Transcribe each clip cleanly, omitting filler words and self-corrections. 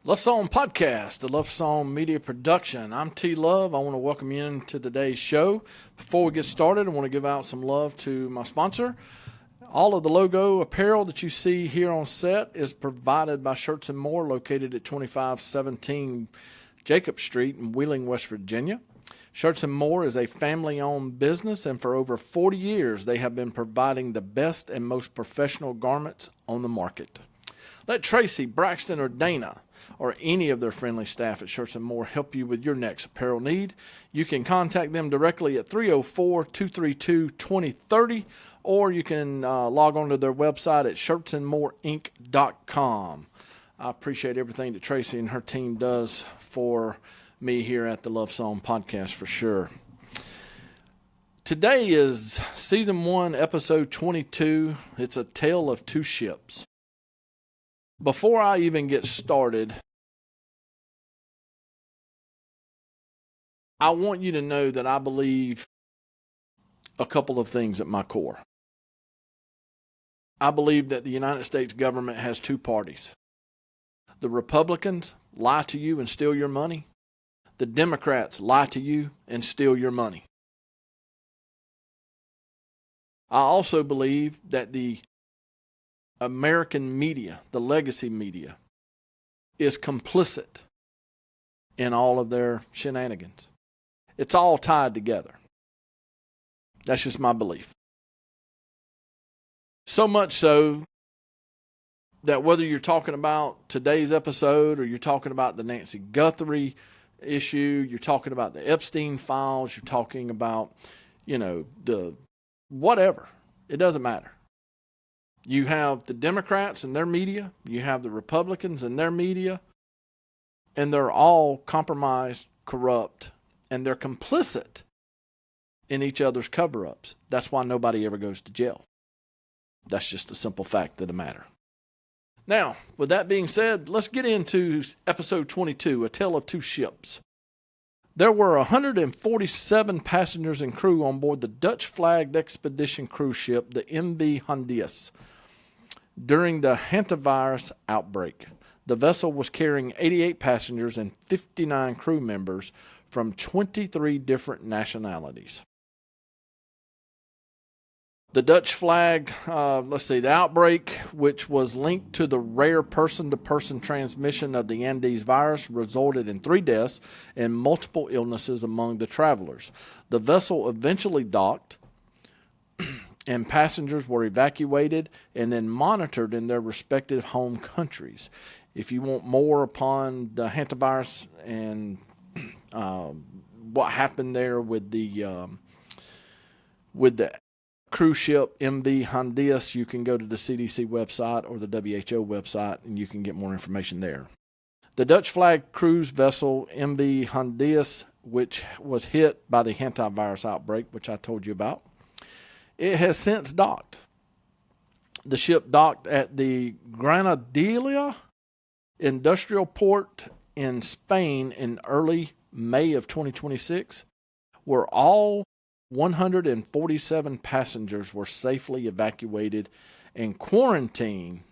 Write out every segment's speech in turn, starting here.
Love Song Podcast, a Love Song media production. I'm T Love. I want to welcome you into today's show. Before we get started, I want to give out some love to my sponsor. All of the logo apparel that you see here on set is provided by Shirts and More, located at 2517 Jacob Street in Wheeling, West Virginia. Shirts and More is a family-owned business, and for over 40 years, they have been providing the best and most professional garments on the market. Let Tracy, Braxton, or Dana, or any of their friendly staff at Shirts and More help you with your next apparel need. You can contact them directly at 304-232-2030, or you can log on to their website at shirtsandmoreinc.com. I appreciate everything that Tracy and her team does for me here at the Love Song Podcast for sure. Today is Season 1, Episode 22. It's a tale of two ships. Before I even get started, I want you to know that I believe a couple of things at my core. I believe that the United States government has two parties. The Republicans lie to you and steal your money. The Democrats lie to you and steal your money. I also believe that the American media, the legacy media, is complicit in all of their shenanigans. It's all tied together. That's just my belief. So much so that whether you're talking about today's episode or you're talking about the Nancy Guthrie issue, you're talking about the Epstein files, you're talking about, the whatever, it doesn't matter. You have the Democrats and their media, you have the Republicans and their media, and they're all compromised, corrupt, and they're complicit in each other's cover-ups. That's why nobody ever goes to jail. That's just a simple fact of the matter. Now, with that being said, let's get into episode 22, A Tale of Two Ships. There were 147 passengers and crew on board the Dutch-flagged expedition cruise ship, the MV Hondius, during the hantavirus outbreak. The vessel was carrying 88 passengers and 59 crew members from 23 different nationalities. The Dutch flagged, the outbreak, which was linked to the rare person-to-person transmission of the Andes virus, resulted in 3 deaths and multiple illnesses among the travelers. The vessel eventually docked, and passengers were evacuated and then monitored in their respective home countries. If you want more upon the hantavirus and what happened there with the cruise ship MV Hondius, you can go to the CDC website or the WHO website and you can get more information there. The Dutch flag cruise vessel MV Hondius, which was hit by the hantavirus outbreak, which I told you about, it has since docked. The ship docked at the Granadilla industrial port in Spain in early May of 2026, where all 147 passengers were safely evacuated and quarantined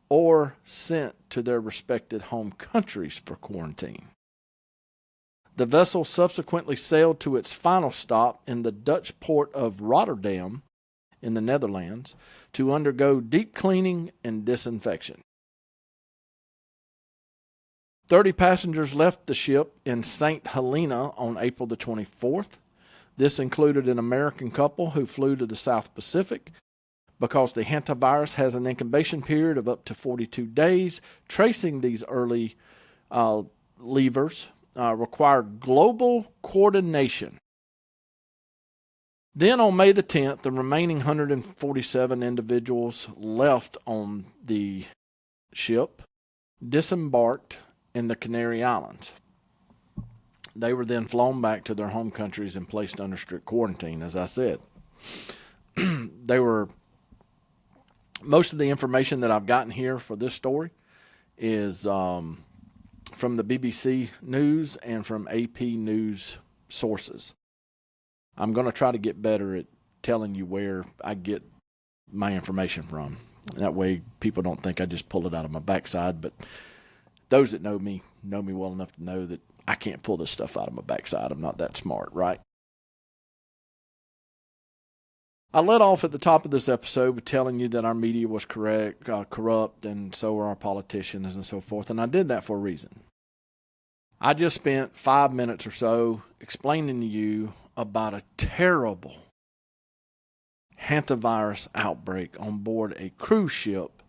or sent to their respective home countries for quarantine. The vessel subsequently sailed to its final stop in the Dutch port of Rotterdam in the Netherlands to undergo deep cleaning and disinfection. 30 passengers left the ship in St. Helena on April the 24th. This included an American couple who flew to the South Pacific. Because the hantavirus has an incubation period of up to 42 days, tracing these early leavers required global coordination. Then on May the 10th, the remaining 147 individuals left on the ship disembarked in the Canary Islands. They were then flown back to their home countries and placed under strict quarantine, as I said. Most of the information that I've gotten here for this story is from the BBC News and from AP News sources. I'm going to try to get better at telling you where I get my information from. That way people don't think I just pull it out of my backside, but Those that know me well enough to know that I can't pull this stuff out of my backside. I'm not that smart, right? I led off at the top of this episode with telling you that our media was corrupt, and so were our politicians and so forth, and I did that for a reason. I just spent 5 minutes or so explaining to you about a terrible hantavirus outbreak on board a cruise ship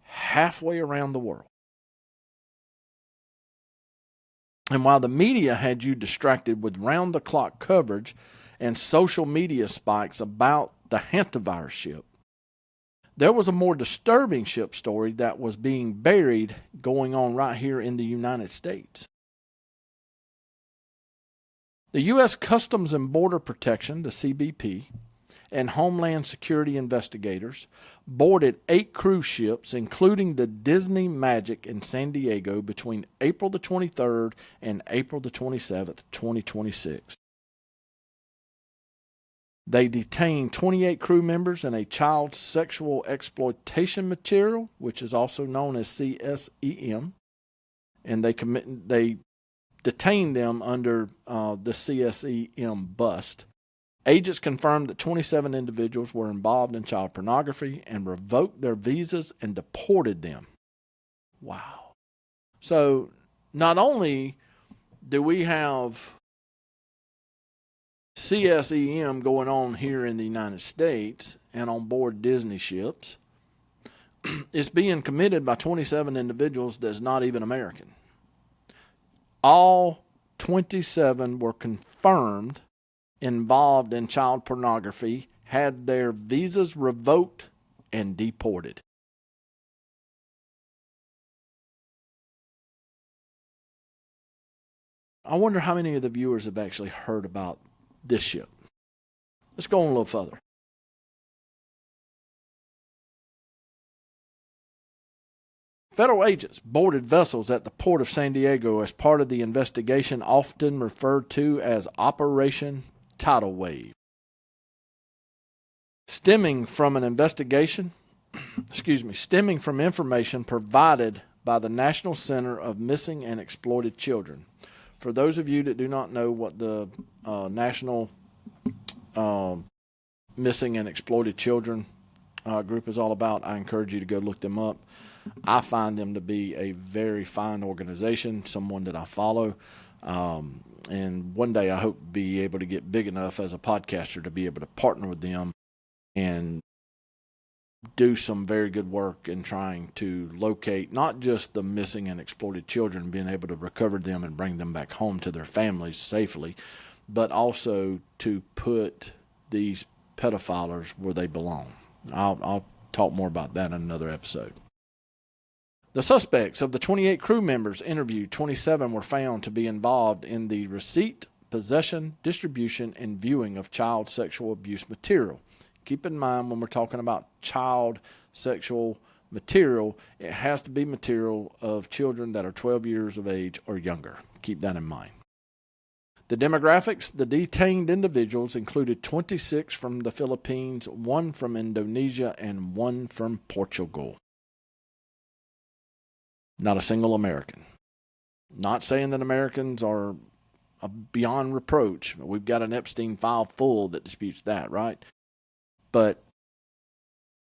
halfway around the world. And while the media had you distracted with round-the-clock coverage and social media spikes about the hantavirus ship, there was a more disturbing ship story that was being buried going on right here in the United States. The U.S. Customs and Border Protection, the CBP, and Homeland Security investigators boarded 8 cruise ships, including the Disney Magic in San Diego, between April the 23rd and April the 27th, 2026. They detained 28 crew members and a child sexual exploitation material, which is also known as CSEM, and they detained them under the CSEM bust. Agents confirmed that 27 individuals were involved in child pornography and revoked their visas and deported them. Wow. So not only do we have CSEM going on here in the United States and on board Disney ships, it's being committed by 27 individuals that's not even American. All 27 were confirmed involved in child pornography, had their visas revoked, and deported. I wonder how many of the viewers have actually heard about this ship. Let's go on a little further. Federal agents boarded vessels at the port of San Diego as part of the investigation often referred to as Operation Tidal Wave. Stemming from information provided by the National Center of Missing and Exploited Children. For those of you that do not know what the National Missing and Exploited Children group is all about, I encourage you to go look them up. I find them to be a very fine organization, someone that I follow. And one day I hope to be able to get big enough as a podcaster to be able to partner with them and do some very good work in trying to locate not just the missing and exploited children, being able to recover them and bring them back home to their families safely, but also to put these pedophiles where they belong. I'll talk more about that in another episode. The suspects of the 28 crew members interviewed, 27 were found to be involved in the receipt, possession, distribution, and viewing of child sexual abuse material. Keep in mind, when we're talking about child sexual material, it has to be material of children that are 12 years of age or younger. Keep that in mind. The demographics, the detained individuals included 26 from the Philippines, 1 from Indonesia, and 1 from Portugal. Not a single American. Not saying that Americans are beyond reproach. We've got an Epstein file full that disputes that, right? But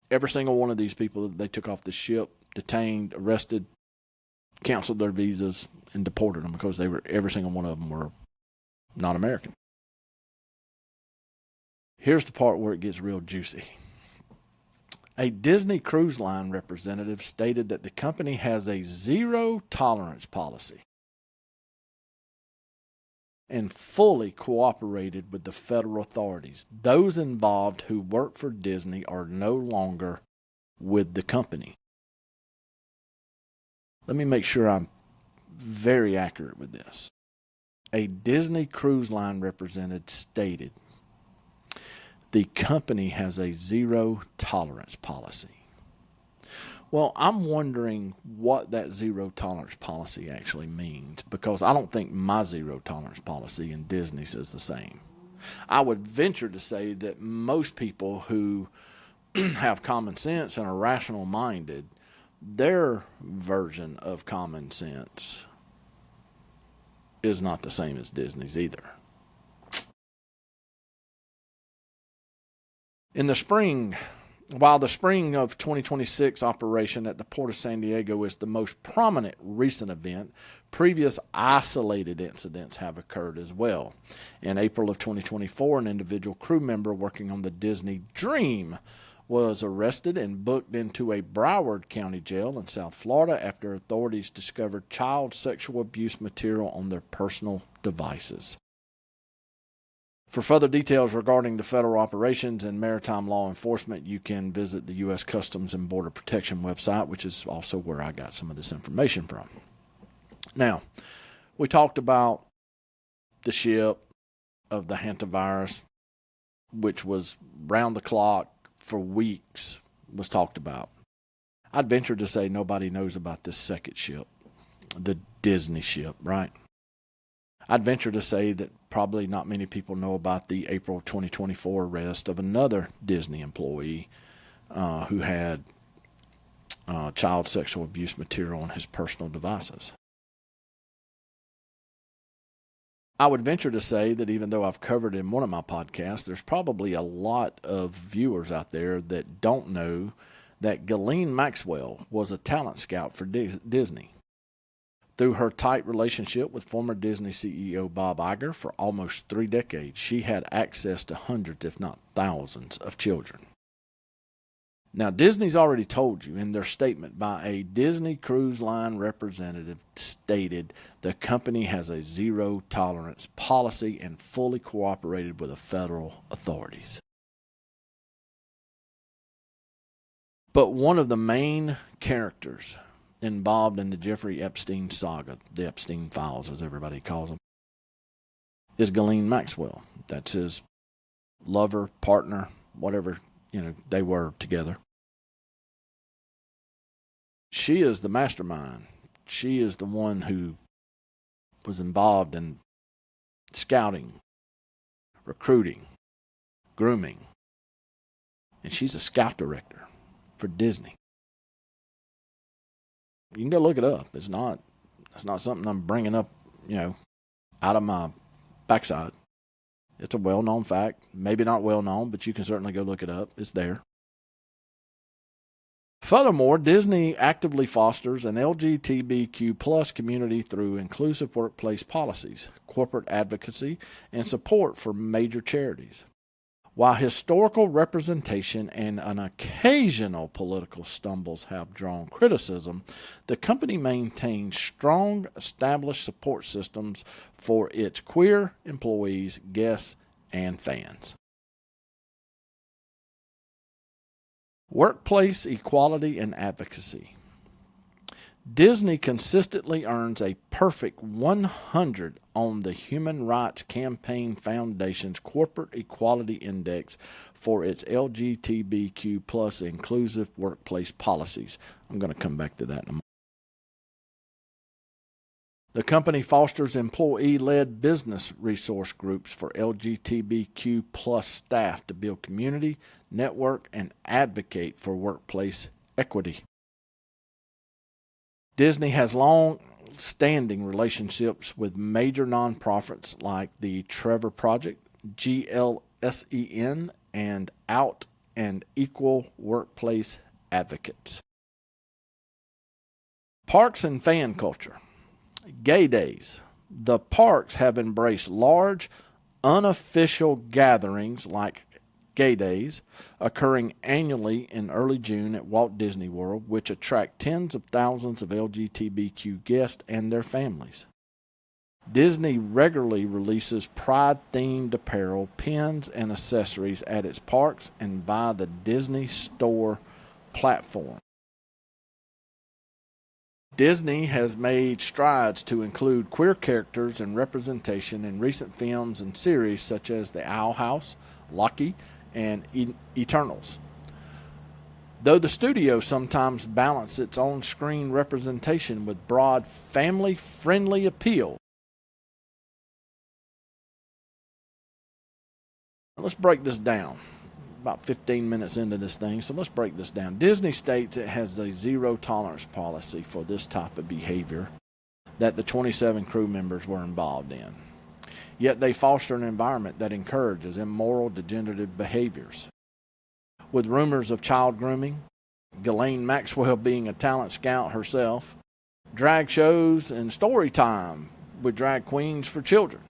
every single one of these people that they took off the ship, detained, arrested, canceled their visas, and deported them because every single one of them were not American. Here's the part where it gets real juicy. A Disney Cruise Line representative stated that the company has a zero-tolerance policy and fully cooperated with the federal authorities. Those involved who work for Disney are no longer with the company. Let me make sure I'm very accurate with this. A Disney Cruise Line representative stated the company has a zero-tolerance policy. Well, I'm wondering what that zero-tolerance policy actually means, because I don't think my zero-tolerance policy in Disney says the same. I would venture to say that most people who have common sense and are rational-minded their version of common sense is not the same as Disney's either. In the spring, while the spring of 2026 operation at the Port of San Diego is the most prominent recent event, previous isolated incidents have occurred as well. In April of 2024, an individual crew member working on the Disney Dream was arrested and booked into a Broward County jail in South Florida after authorities discovered child sexual abuse material on their personal devices. For further details regarding the federal operations and maritime law enforcement, you can visit the U.S. Customs and Border Protection website, which is also where I got some of this information from. Now, we talked about the ship of the hantavirus, which was round the clock for weeks, was talked about. I'd venture to say nobody knows about this second ship, the Disney ship, right? I'd venture to say that probably not many people know about the April 2024 arrest of another Disney employee who had child sexual abuse material on his personal devices. I would venture to say that even though I've covered in one of my podcasts, there's probably a lot of viewers out there that don't know that Ghislaine Maxwell was a talent scout for Disney. Through her tight relationship with former Disney CEO Bob Iger for almost 3 decades, she had access to hundreds, if not thousands, of children. Now, Disney's already told you in their statement by a Disney Cruise Line representative stated the company has a zero-tolerance policy and fully cooperated with the federal authorities. But one of the main characters involved in the Jeffrey Epstein saga, the Epstein files as everybody calls them, is Ghislaine Maxwell. That's his lover, partner, whatever, they were together. She is the mastermind. She is the one who was involved in scouting, recruiting, grooming. And she's a scout director for Disney. You can go look it up. It's not something I'm bringing up, out of my backside. It's a well-known fact. Maybe not well-known, but you can certainly go look it up. It's there. Furthermore, Disney actively fosters an LGBTQ plus community through inclusive workplace policies, corporate advocacy, and support for major charities. While historical representation and an occasional political stumbles have drawn criticism, the company maintains strong established support systems for its queer employees, guests, and fans. Workplace equality and advocacy. Disney consistently earns a perfect 100 on the Human Rights Campaign Foundation's Corporate Equality Index for its LGBTQ plus inclusive workplace policies. I'm going to come back to that in a moment. The company fosters employee-led business resource groups for LGBTQ plus staff to build community, network, and advocate for workplace equity. Disney has long-standing relationships with major nonprofits like the Trevor Project, GLSEN, and Out and Equal Workplace Advocates. Parks and fan culture. Gay days. The parks have embraced large, unofficial gatherings like Gay Days, occurring annually in early June at Walt Disney World, which attract tens of thousands of LGBTQ guests and their families. Disney regularly releases Pride-themed apparel, pins, and accessories at its parks and via the Disney Store platform. Disney has made strides to include queer characters and representation in recent films and series such as The Owl House, Loki, and Eternals. Though the studio sometimes balances its own screen representation with broad family-friendly appeal. Let's break this down. about 15 minutes into this thing, so let's break this down. Disney states it has a zero tolerance policy for this type of behavior that the 27 crew members were involved in. Yet they foster an environment that encourages immoral, degenerative behaviors. With rumors of child grooming, Ghislaine Maxwell being a talent scout herself, drag shows, and story time with drag queens for children.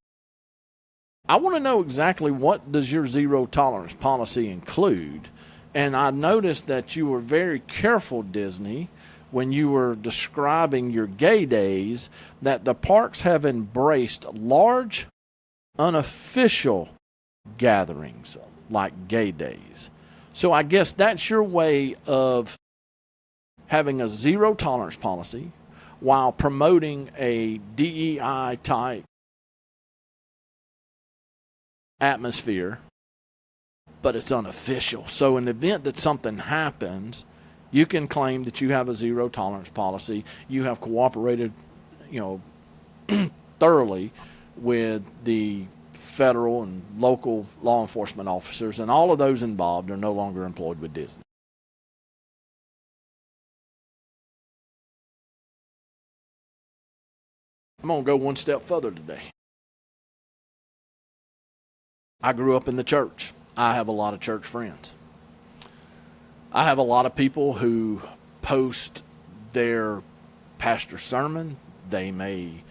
I want to know exactly what does your zero tolerance policy include. And I noticed that you were very careful, Disney, when you were describing your gay days, that the parks have embraced large, unofficial gatherings like gay days. So I guess that's your way of having a zero tolerance policy while promoting a DEI type atmosphere, but it's unofficial. So in the event that something happens, you can claim that you have a zero tolerance policy. You have cooperated, thoroughly with the federal and local law enforcement officers, and all of those involved are no longer employed with Disney. I'm going to go one step further today. I grew up in the church. I have a lot of church friends. I have a lot of people who post their pastor's sermon. They may,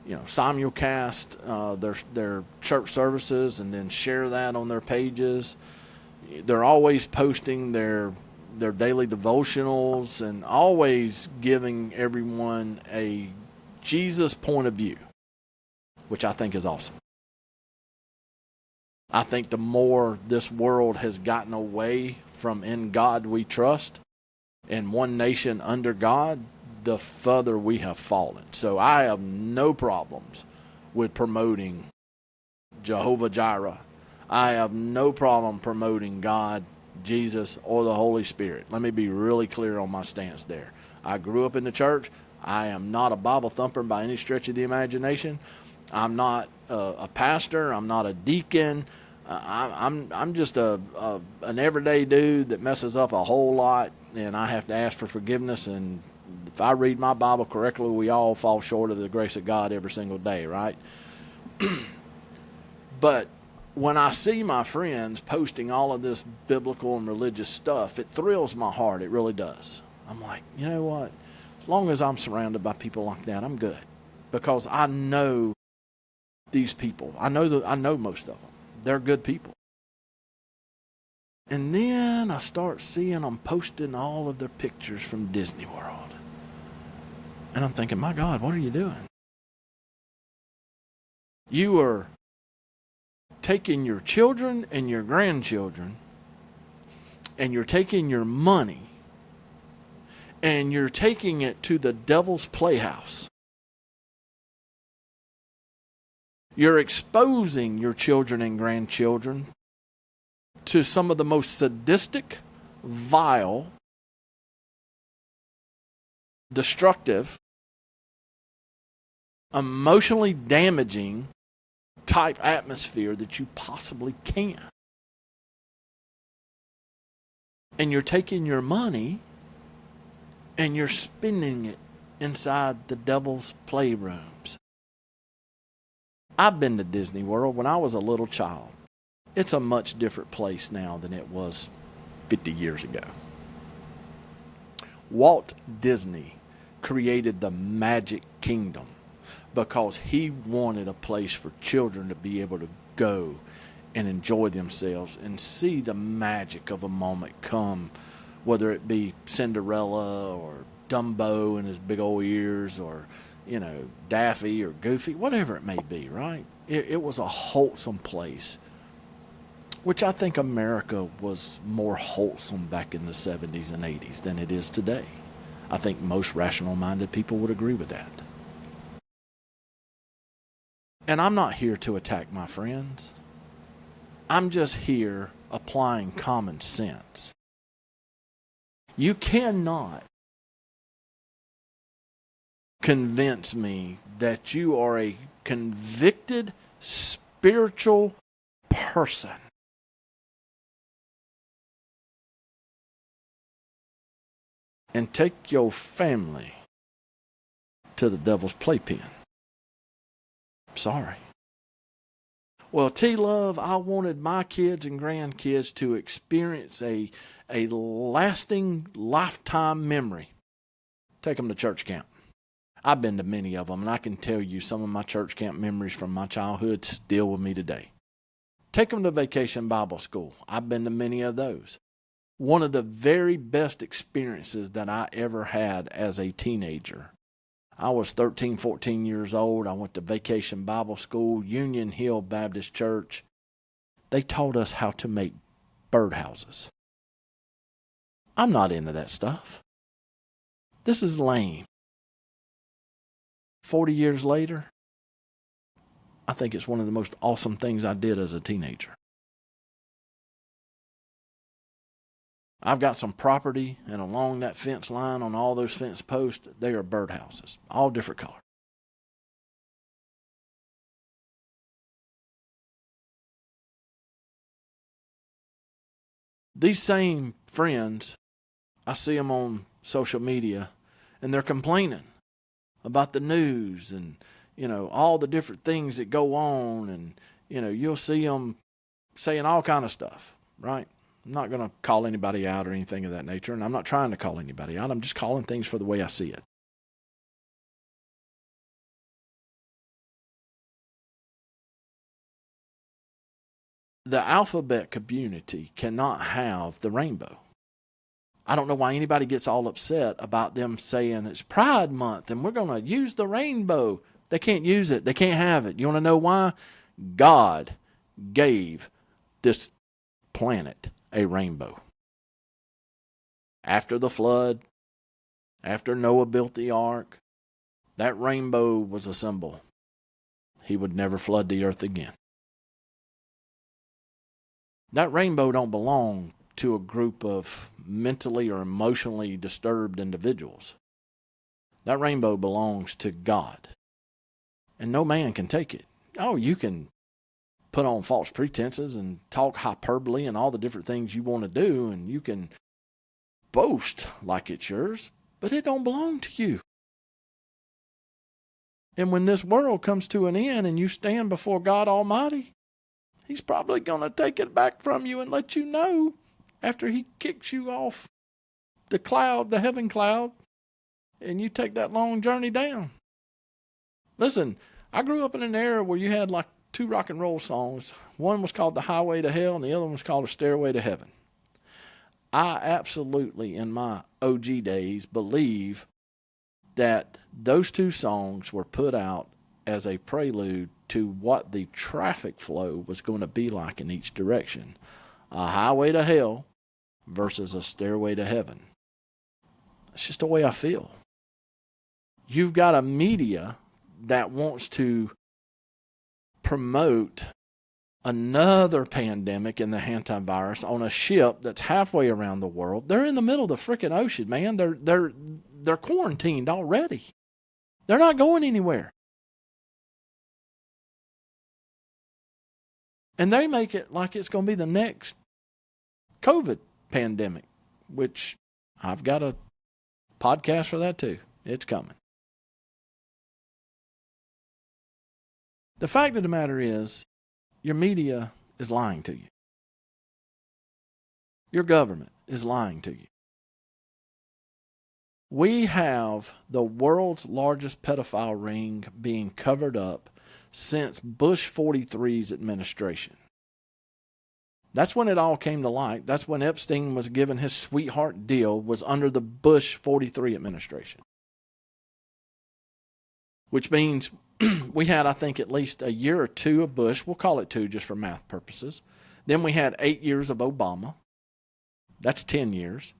simulcast their church services and then share that on their pages. They're always posting their daily devotionals and always giving everyone a Jesus point of view, which I think is awesome. I think the more this world has gotten away from in God we trust and one nation under God, the further we have fallen. So I have no problems with promoting Jehovah Jireh. I have no problem promoting God, Jesus, or the Holy Spirit. Let me be really clear on my stance there. I grew up in the church. I am not a Bible thumper by any stretch of the imagination. I'm not a pastor. I'm not a deacon. I'm just an everyday dude that messes up a whole lot, and I have to ask for forgiveness. And if I read my Bible correctly, we all fall short of the grace of God every single day, right? But when I see my friends posting all of this biblical and religious stuff, it thrills my heart. It really does. I'm like, you know what? As long as I'm surrounded by people like that, I'm good, because I know these people. I know most of them. They're good people. And then I start seeing them posting all of their pictures from Disney World. And I'm thinking, my God, what are you doing? You are taking your children and your grandchildren, and you're taking your money, and you're taking it to the devil's playhouse. You're exposing your children and grandchildren to some of the most sadistic, vile, destructive, emotionally damaging type atmosphere that you possibly can. And you're taking your money and you're spending it inside the devil's playrooms. I've been to Disney World when I was a little child. It's a much different place now than it was 50 years ago. Walt Disney created the Magic Kingdom because he wanted a place for children to be able to go and enjoy themselves and see the magic of a moment come, whether it be Cinderella or Dumbo and his big old ears, or Daffy or Goofy, whatever it may be, right? It was a wholesome place, which I think America was more wholesome back in the 70s and 80s than it is today. I think most rational-minded people would agree with that. And I'm not here to attack my friends. I'm just here applying common sense. You cannot convince me that you are a convicted spiritual person and take your family to the devil's playpen. Sorry. Well, T-Love, I wanted my kids and grandkids to experience a lasting lifetime memory. Take them to church camp. I've been to many of them, and I can tell you some of my church camp memories from my childhood still with me today. Take them to Vacation Bible School. I've been to many of those. One of the very best experiences that I ever had as a teenager. I was 13, 14 years old. I went to Vacation Bible School, Union Hill Baptist Church. They taught us how to make birdhouses. I'm not into that stuff. This is lame. 40 years later, I think it's one of the most awesome things I did as a teenager. I've got some property, and along that fence line on all those fence posts, they are birdhouses, all different colors. These same friends, I see them on social media, and they're complaining about the news and, all the different things that go on, and, you'll see them saying all kind of stuff, right? I'm not going to call anybody out or anything of that nature, and I'm not trying to call anybody out. I'm just calling things for the way I see it. The alphabet community cannot have the rainbow. I don't know why anybody gets all upset about them saying it's Pride Month and we're going to use the rainbow. They can't use it. They can't have it. You want to know why? God gave this planet a rainbow. After the flood, after Noah built the ark, that rainbow was a symbol. He would never flood the earth again. That rainbow don't belong to a group of mentally or emotionally disturbed individuals. That rainbow belongs to God. And no man can take it. Oh, you can put on false pretenses and talk hyperbole and all the different things you want to do, and you can boast like it's yours, but it don't belong to you. And when this world comes to an end and you stand before God Almighty, He's probably going to take it back from you and let you know after He kicks you off the cloud, the heaven cloud, and you take that long journey down. Listen, I grew up in an era where you had like two rock and roll songs. One was called The Highway to Hell, and the other one was called A Stairway to Heaven. I absolutely, in my OG days, believe that those two songs were put out as a prelude to what the traffic flow was going to be like in each direction. A highway to hell versus a stairway to heaven. It's just the way I feel. You've got a media that wants to promote another pandemic in the hantavirus on a ship that's halfway around the world. They're in the middle of the freaking ocean, man. They're quarantined already. They're not going anywhere. And they make it like it's going to be the next COVID pandemic, which I've got a podcast for that too. It's coming. The fact of the matter is, your media is lying to you. Your government is lying to you. We have the world's largest pedophile ring being covered up since Bush 43's administration. That's when it all came to light. That's when Epstein was given his sweetheart deal, was under the Bush 43 administration. Which means we had, I think, at least a year or two of Bush. We'll call it 2 just for math purposes. Then we had 8 years of Obama. That's 10 years.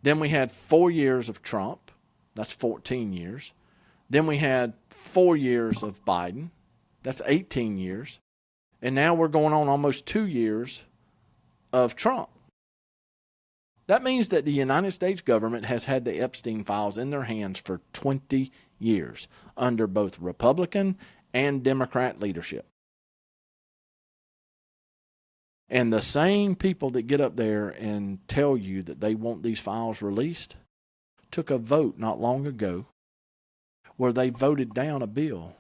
Then we had 4 years of Trump. That's 14 years. Then we had 4 years of Biden. That's 18 years. And now we're going on almost 2 years of Trump. That means that the United States government has had the Epstein files in their hands for 20 years under both Republican and Democrat leadership. And the same people that get up there and tell you that they want these files released took a vote not long ago where they voted down a bill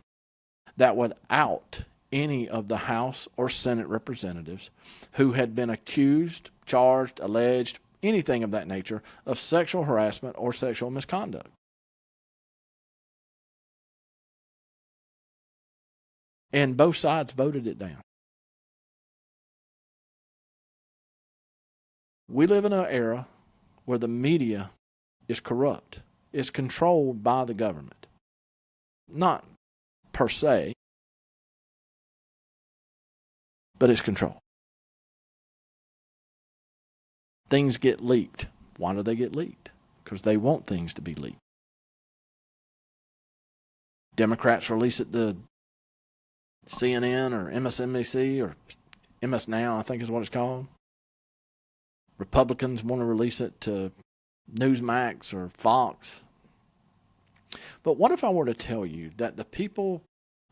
that would out any of the House or Senate representatives who had been accused, charged, alleged, anything of that nature of sexual harassment or sexual misconduct. And both sides voted it down. We live in an era where the media is corrupt. It's controlled by the government. Not per se, but it's controlled. Things get leaked. Why do they get leaked? Because they want things to be leaked. Democrats release it to CNN or MSNBC or MS Now, I think is what it's called. Republicans want to release it to Newsmax or Fox. But what if I were to tell you that the people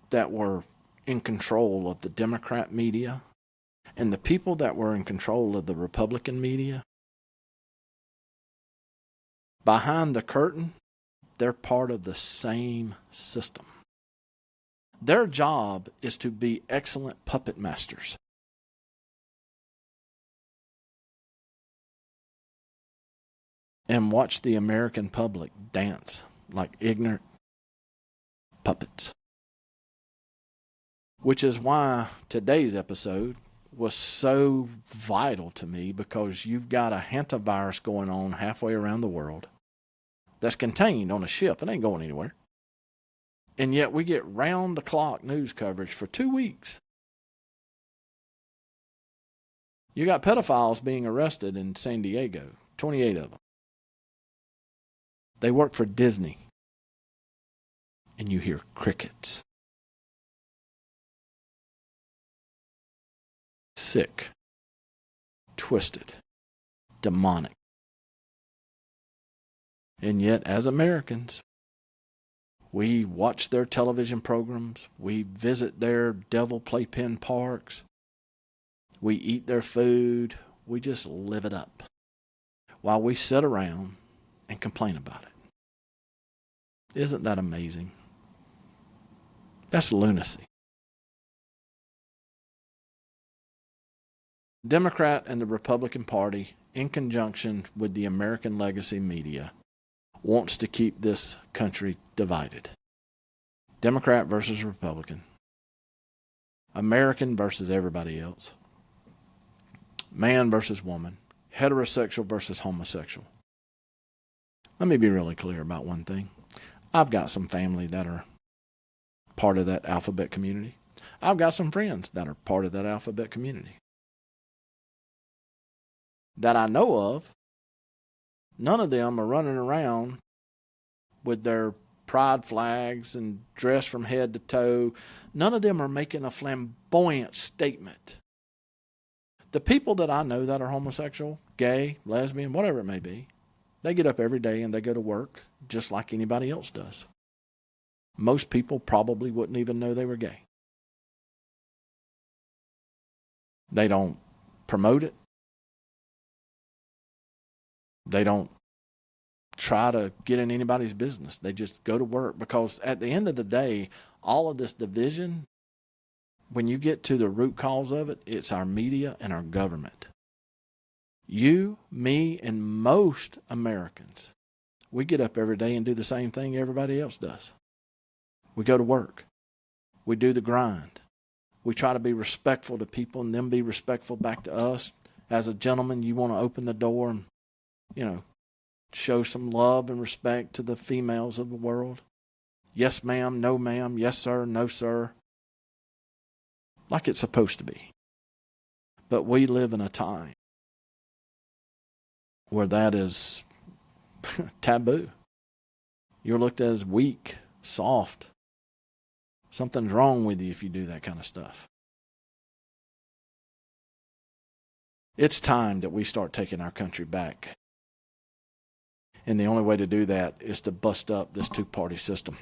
that were in control of the Democrat media and the people that were in control of the Republican media, behind the curtain, they're part of the same system. Their job is to be excellent puppet masters. And watch the American public dance like ignorant puppets. Which is why today's episode was so vital to me, because you've got a hantavirus going on halfway around the world that's contained on a ship. It ain't going anywhere. And yet we get round-the-clock news coverage for 2 weeks. You got pedophiles being arrested in San Diego, 28 of them. They work for Disney. And you hear crickets. Sick, twisted, demonic. And yet, as Americans, we watch their television programs. We visit their devil playpen parks. We eat their food. We just live it up while we sit around and complain about it. Isn't that amazing? That's lunacy. Democrat and the Republican Party, in conjunction with the American legacy media, wants to keep this country divided. Democrat versus Republican. American versus everybody else. Man versus woman. Heterosexual versus homosexual. Let me be really clear about one thing. I've got some family that are part of that alphabet community. I've got some friends that are part of that alphabet community. That I know of, none of them are running around with their pride flags and dressed from head to toe. None of them are making a flamboyant statement. The people that I know that are homosexual, gay, lesbian, whatever it may be, they get up every day and they go to work just like anybody else does. Most people probably wouldn't even know they were gay. They don't promote it. They don't try to get in anybody's business. They just go to work, because at the end of the day, all of this division, when you get to the root cause of it, it's our media and our government. You, me, and most Americans, we get up every day and do the same thing everybody else does. We go to work. We do the grind. We try to be respectful to people and them be respectful back to us. As a gentleman, you want to open the door and, show some love and respect to the females of the world. Yes, ma'am. No, ma'am. Yes, sir. No, sir. Like it's supposed to be. But we live in a time where that is taboo. You're looked at as weak, soft. Something's wrong with you if you do that kind of stuff. It's time that we start taking our country back. And the only way to do that is to bust up this two-party system.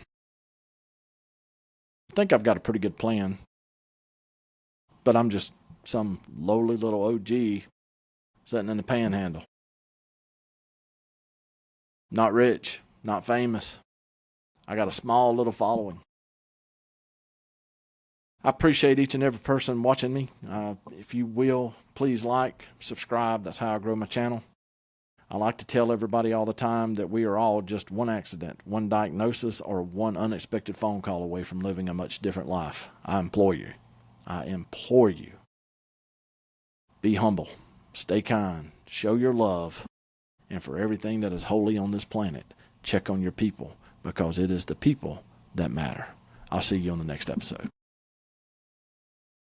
I think I've got a pretty good plan, but I'm just some lowly little OG sitting in the panhandle. Not rich, not famous. I got a small little following. I appreciate each and every person watching me. If you will, please like, subscribe. That's how I grow my channel. I like to tell everybody all the time that we are all just one accident, one diagnosis, or one unexpected phone call away from living a much different life. I implore you. Be humble, stay kind, show your love, and for everything that is holy on this planet, check on your people, because it is the people that matter. I'll see you on the next episode.